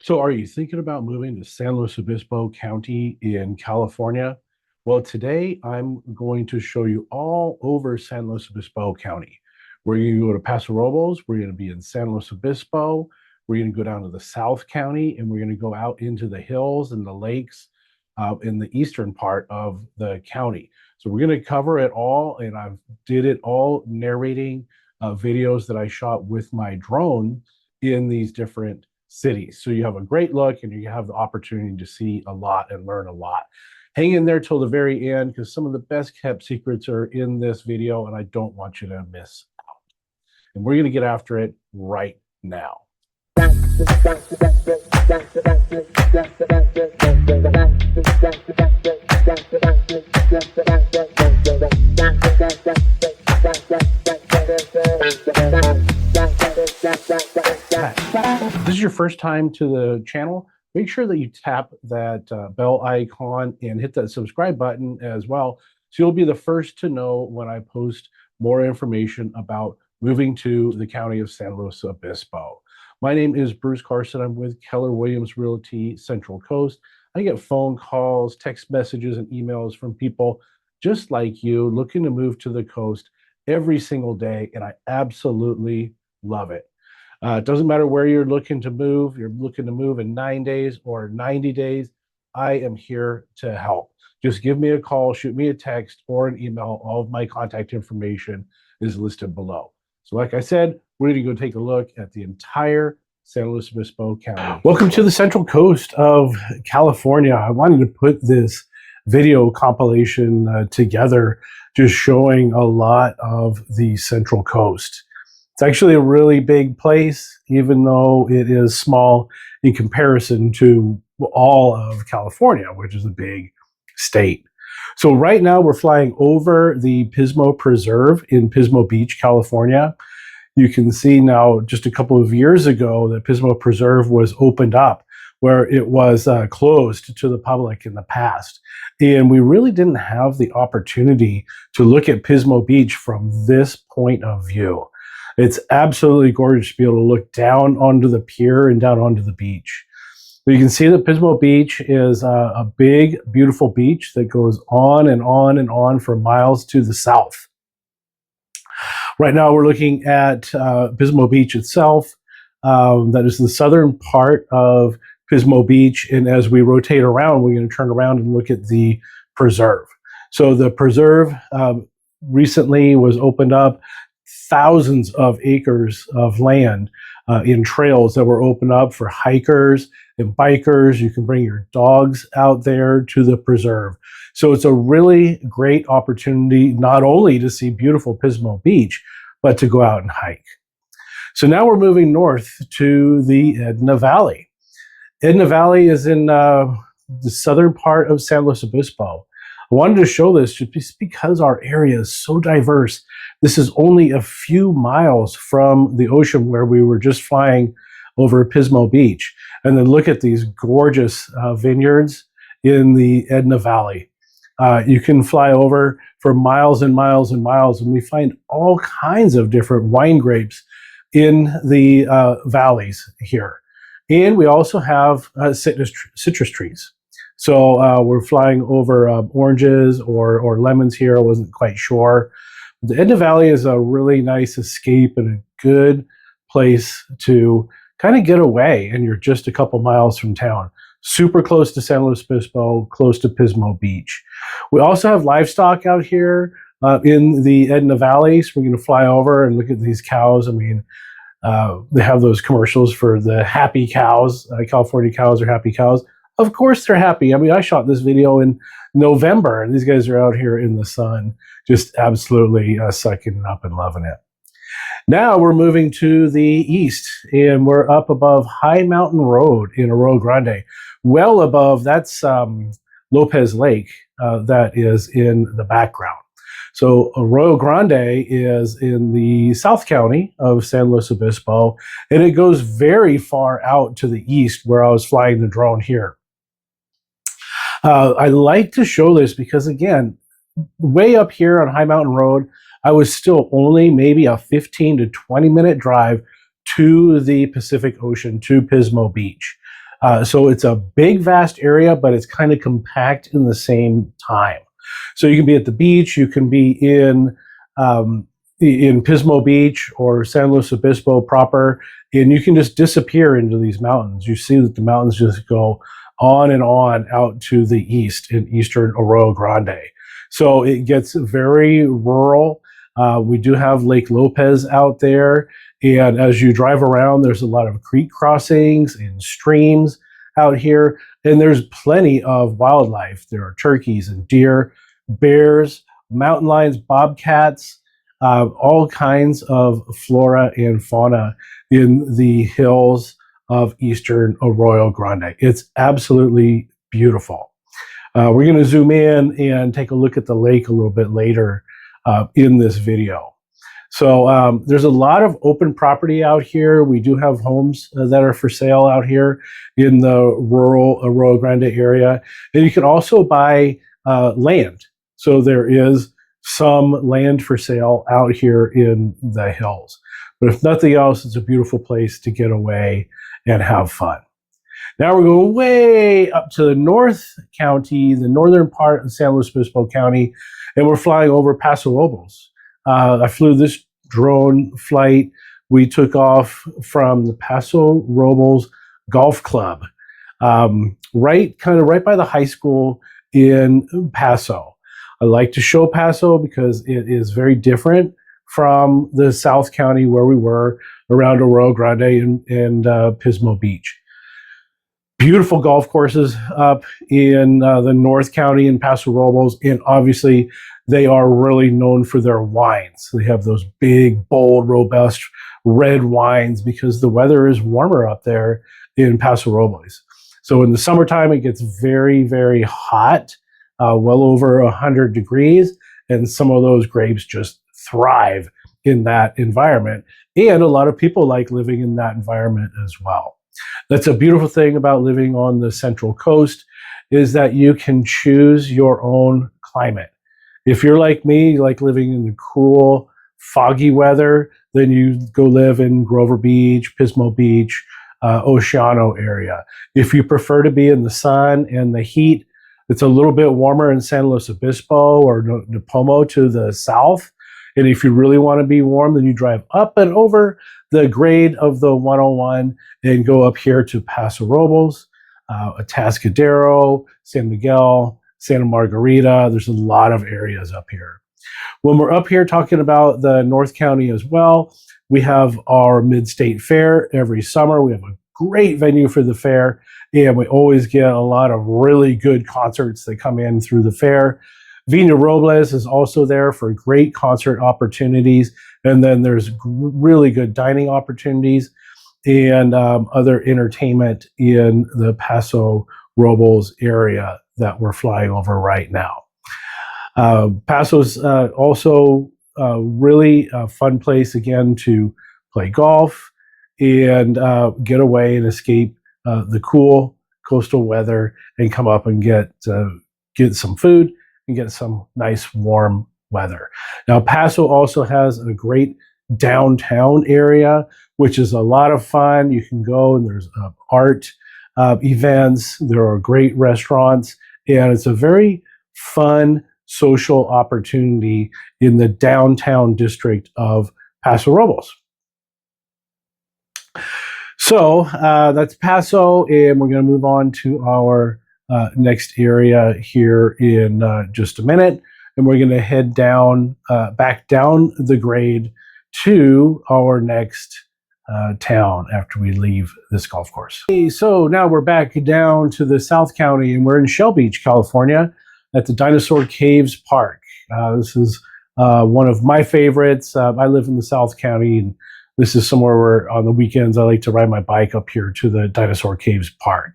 So, are you thinking about moving to San Luis Obispo County in California? Well, today I'm going to show you all over San Luis Obispo County. We're going to go to Paso Robles, we're going to be in San Luis Obispo, we're going to go down to the South County, and we're going to go out into the hills and the lakes in the eastern part of the county. So, we're going to cover it all, and I've did it all narrating videos that I shot with my drone in these different cities. So you have a great look and you have the opportunity to see a lot and learn a lot. Hang in there till the very end because some of the best kept secrets are in this video and I don't want you to miss out. And we're going to get after it right now. If this is your first time to the channel, make sure that you tap that bell icon and hit that subscribe button as well. So you'll be the first to know when I post more information about moving to the county of San Luis Obispo. My name is Bruce Carson. I'm with Keller Williams Realty Central Coast. I get phone calls, text messages, and emails from people just like you looking to move to the coast every single day, and I absolutely love it. It doesn't matter where you're looking to move. You're looking to move in 9 days or 90 days. I am here to help. Just give me a call, shoot me a text or an email. All of my contact information is listed below. So like I said, we're going to go take a look at the entire San Luis Obispo County. Welcome to the Central Coast of California. I wanted to put this video compilation together, just showing a lot of the Central Coast. It's actually a really big place, even though it is small in comparison to all of California, which is a big state. So right now we're flying over the Pismo Preserve in Pismo Beach, California. You can see now just a couple of years ago that Pismo Preserve was opened up where it was closed to the public in the past. And we really didn't have the opportunity to look at Pismo Beach from this point of view. It's absolutely gorgeous to be able to look down onto the pier and down onto the beach. You can see that Pismo Beach is a big, beautiful beach that goes on and on and on for miles to the south. Right now we're looking at Pismo Beach itself. That is the southern part of Pismo Beach. And as we rotate around, we're going to turn around and look at the preserve. So the preserve recently was opened up. Thousands of acres of land in trails that were opened up for hikers and bikers. You can bring your dogs out there to the preserve. So it's a really great opportunity not only to see beautiful Pismo Beach, but to go out and hike. So now we're moving north to the Edna Valley. Edna Valley is in the southern part of San Luis Obispo. I wanted to show this just because our area is so diverse. This is only a few miles from the ocean where we were just flying over Pismo Beach. And then look at these gorgeous vineyards in the Edna Valley. You can fly over for miles and miles and miles, and we find all kinds of different wine grapes in the valleys here. And we also have citrus trees. So we're flying over oranges or lemons here. I wasn't quite sure. The Edna Valley is a really nice escape and a good place to kind of get away, and you're just a couple miles from town. Super close to San Luis Obispo, close to Pismo Beach. We also have livestock out here in the Edna Valley, so we're going to fly over and look at these cows. I mean, they have those commercials for the happy cows. California cows are happy cows. Of course they're happy. I mean, I shot this video in November, and these guys are out here in the sun, just absolutely sucking it up and loving it. Now we're moving to the east, and we're up above High Mountain Road in Arroyo Grande. Well above, that's Lopez Lake that is in the background. So Arroyo Grande is in the South County of San Luis Obispo, and it goes very far out to the east where I was flying the drone here. I like to show this because, again, way up here on High Mountain Road, I was still only maybe a 15 to 20 minute drive to the Pacific Ocean, to Pismo Beach. So it's a big, vast area, but it's kind of compact in the same time. So you can be at the beach, you can be in Pismo Beach or San Luis Obispo proper, and you can just disappear into these mountains. You see that the mountains just go on and on out to the east in Eastern Arroyo Grande. So it gets very rural. We do have Lake Lopez out there. And as you drive around, there's a lot of creek crossings and streams out here. And there's plenty of wildlife. There are turkeys and deer, bears, mountain lions, bobcats, all kinds of flora and fauna in the hills of Eastern Arroyo Grande. It's absolutely beautiful. We're going to zoom in and take a look at the lake a little bit later in this video. So there's a lot of open property out here. We do have homes that are for sale out here in the rural Arroyo Grande area. And you can also buy land. So there is some land for sale out here in the hills. But if nothing else, it's a beautiful place to get away and have fun. Now we're going way up to the North County, the northern part of San Luis Obispo County, and we're flying over Paso Robles. I flew this drone flight. We took off from the Paso Robles Golf Club, right by the high school in Paso. I like to show Paso because it is very different from the South County where we were around Arroyo Grande and Pismo Beach. Beautiful golf courses up in the North County in Paso Robles, and obviously they are really known for their wines. They have those big, bold, robust red wines because the weather is warmer up there in Paso Robles. So in the summertime, it gets very, very hot, well over 100 degrees, and some of those grapes just thrive in that environment. And a lot of people like living in that environment as well. That's a beautiful thing about living on the Central Coast, is that you can choose your own climate. If you're like me, you like living in the cool, foggy weather, then you go live in Grover Beach, Pismo Beach, Oceano area. If you prefer to be in the sun and the heat, it's a little bit warmer in San Luis Obispo or Nipomo to the south. And if you really want to be warm, then you drive up and over the grade of the 101 and go up here to Paso Robles, Atascadero, San Miguel, Santa Margarita. There's a lot of areas up here. When we're up here talking about the North County as well, we have our Mid-State Fair every summer. We have a great venue for the fair, and we always get a lot of really good concerts that come in through the fair. Vina Robles is also there for great concert opportunities. And then there's really good dining opportunities and other entertainment in the Paso Robles area that we're flying over right now. Paso's also a really fun place, again, to play golf and get away and escape the cool coastal weather and come up and get some food and get some nice warm weather. Now, Paso also has a great downtown area, which is a lot of fun. You can go and there's art events. There are great restaurants, and it's a very fun social opportunity in the downtown district of Paso Robles. So that's Paso, and we're going to move on to our next area here in just a minute. And we're going to head down, back down the grade to our next town after we leave this golf course. Okay, so now we're back down to the South County, and we're in Shell Beach, California, at the Dinosaur Caves Park. This is one of my favorites. I live in the South County, and this is somewhere where on the weekends I like to ride my bike up here to the Dinosaur Caves Park.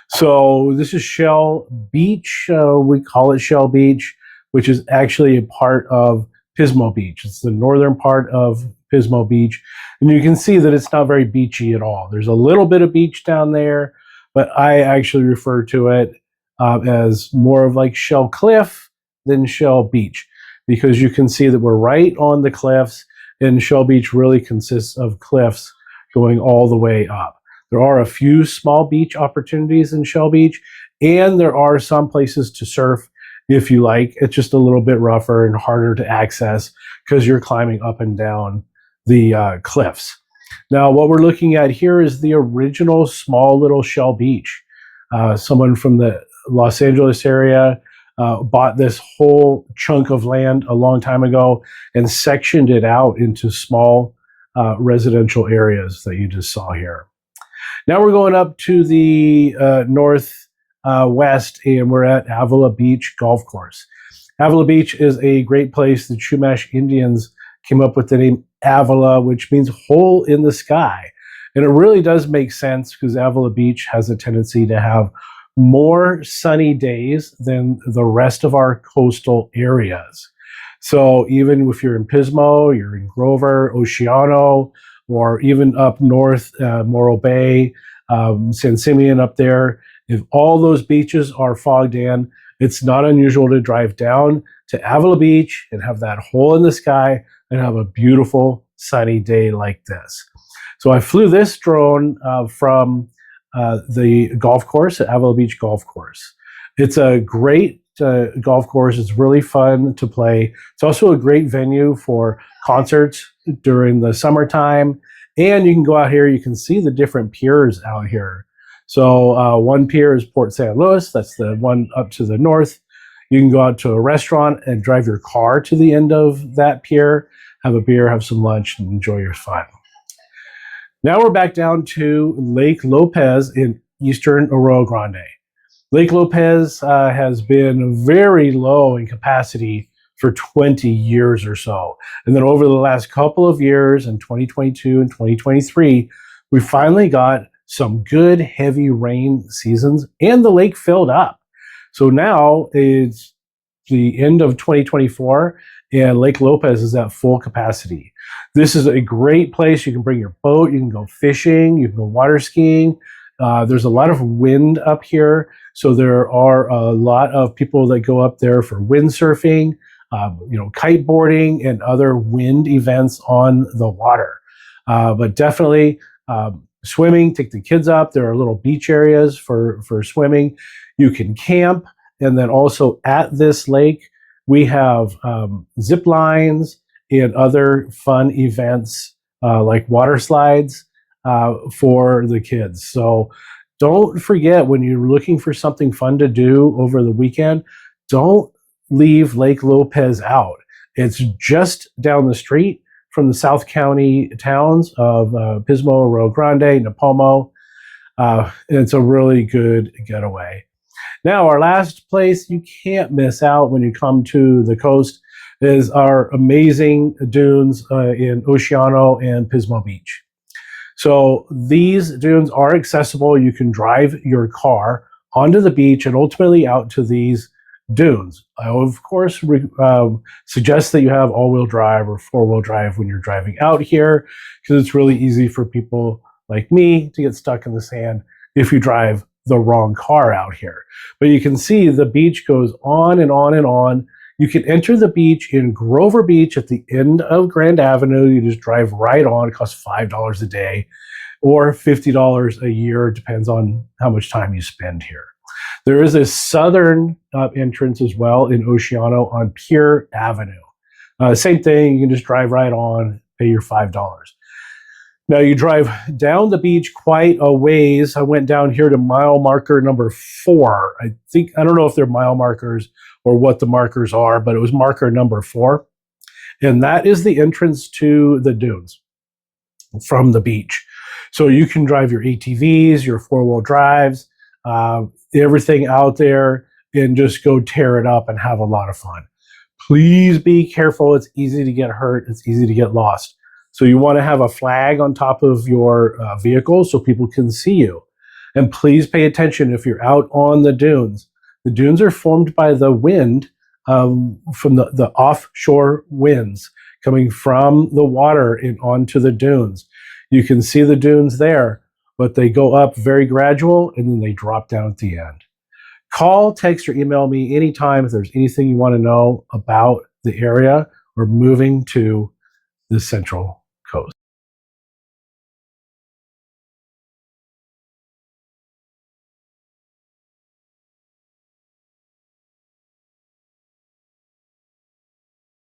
So this is Shell Beach. We call it Shell Beach, which is actually a part of Pismo Beach. It's the northern part of Pismo Beach. And you can see that it's not very beachy at all. There's a little bit of beach down there, but I actually refer to it as more of like Shell Cliff than Shell Beach, because you can see that we're right on the cliffs, and Shell Beach really consists of cliffs going all the way up. There are a few small beach opportunities in Shell Beach, and there are some places to surf if you like. It's just a little bit rougher and harder to access because you're climbing up and down the cliffs. Now, what we're looking at here is the original small little Shell Beach. Someone from the Los Angeles area bought this whole chunk of land a long time ago and sectioned it out into small residential areas that you just saw here. Now we're going up to the northwest, and we're at Avila Beach Golf Course. Avila Beach is a great place. The Chumash Indians came up with the name Avila, which means hole in the sky. And it really does make sense because Avila Beach has a tendency to have more sunny days than the rest of our coastal areas. So even if you're in Pismo, you're in Grover, Oceano, or even up north, Morro Bay, San Simeon up there, if all those beaches are fogged in, it's not unusual to drive down to Avila Beach and have that hole in the sky and have a beautiful sunny day like this. So I flew this drone from the golf course at Avila Beach Golf Course. It's a great golf course. It's really fun to play. It's also a great venue for concerts during the summertime. And you can go out here, you can see the different piers out here. So one pier is Port San Luis. That's the one up to the north. You can go out to a restaurant and drive your car to the end of that pier, have a beer, have some lunch, and enjoy your fun. Now we're back down to Lake Lopez in Eastern Arroyo Grande. Lake Lopez has been very low in capacity for 20 years or so. And then over the last couple of years, in 2022 and 2023, we finally got some good heavy rain seasons and the lake filled up. So now it's the end of 2024 and Lake Lopez is at full capacity. This is a great place. You can bring your boat, you can go fishing, you can go water skiing. There's a lot of wind up here. So there are a lot of people that go up there for windsurfing, kiteboarding and other wind events on the water. But definitely swimming, take the kids up. There are little beach areas for swimming. You can camp. And then also at this lake, we have zip lines and other fun events like water slides for the kids. So don't forget, when you're looking for something fun to do over the weekend, don't leave Lake Lopez out. It's just down the street from the South County towns of Pismo, Arroyo Grande, Napomo. It's a really good getaway. Now, our last place you can't miss out when you come to the coast is our amazing dunes in Oceano and Pismo Beach. So these dunes are accessible. You can drive your car onto the beach and ultimately out to these dunes. I, of course, suggest that you have all-wheel drive or four-wheel drive when you're driving out here because it's really easy for people like me to get stuck in the sand if you drive the wrong car out here. But you can see the beach goes on and on and on. You can enter the beach in Grover Beach at the end of Grand Avenue. You just drive right on. It costs $5 a day or $50 a year. It depends on how much time you spend here. There is a southern entrance as well in Oceano on Pier Avenue. Same thing. You can just drive right on, pay your $5. Now you drive down the beach quite a ways. I went down here to mile marker number 4. I don't know if they're mile markers or what the markers are, but it was marker number 4. And that is the entrance to the dunes from the beach. So you can drive your ATVs, your four-wheel drives, everything out there and just go tear it up and have a lot of fun. Please be careful. It's easy to get hurt. It's easy to get lost. So you want to have a flag on top of your vehicle so people can see you. And please pay attention if you're out on the dunes. The dunes are formed by the wind from the offshore winds coming from the water and onto the dunes. You can see the dunes there, but they go up very gradual and then they drop down at the end. Call, text, or email me anytime if there's anything you want to know about the area or moving to the Central